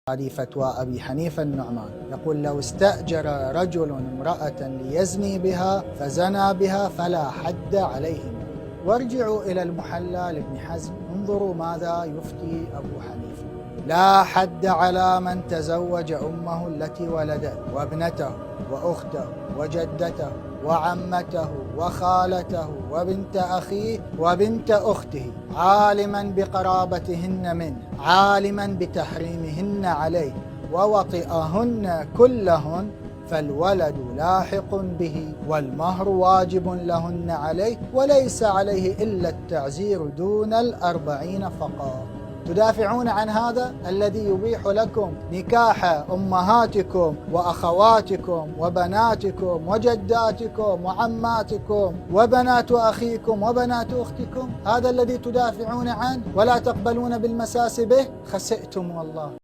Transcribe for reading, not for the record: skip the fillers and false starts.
هذه فتوى أبي حنيفة النعمان، يقول: لو استأجر رجل امرأة ليزني بها فزنى بها فلا حد عليهما. وارجعوا إلى المحلى لابن حزم، انظروا ماذا يفتي أبو حنيفة: لا حد على من تزوج أمه التي ولدته وابنته وأخته وجدته وعمته وخالته وبنت أخيه وبنت أخته، عالما بقرابتهن منه، عالما بتحريمهن عليه، ووطئهن كلهن، فالولد لاحق به والمهر واجب لهن عليه، وليس عليه إلا التعزير دون 40 فقط. تدافعون عن هذا الذي يبيح لكم نكاح أمهاتكم وأخواتكم وبناتكم وجداتكم وعماتكم وبنات أخيكم وبنات أختكم، هذا الذي تدافعون عنه ولا تقبلون بالمساس به؟ خسئتم والله.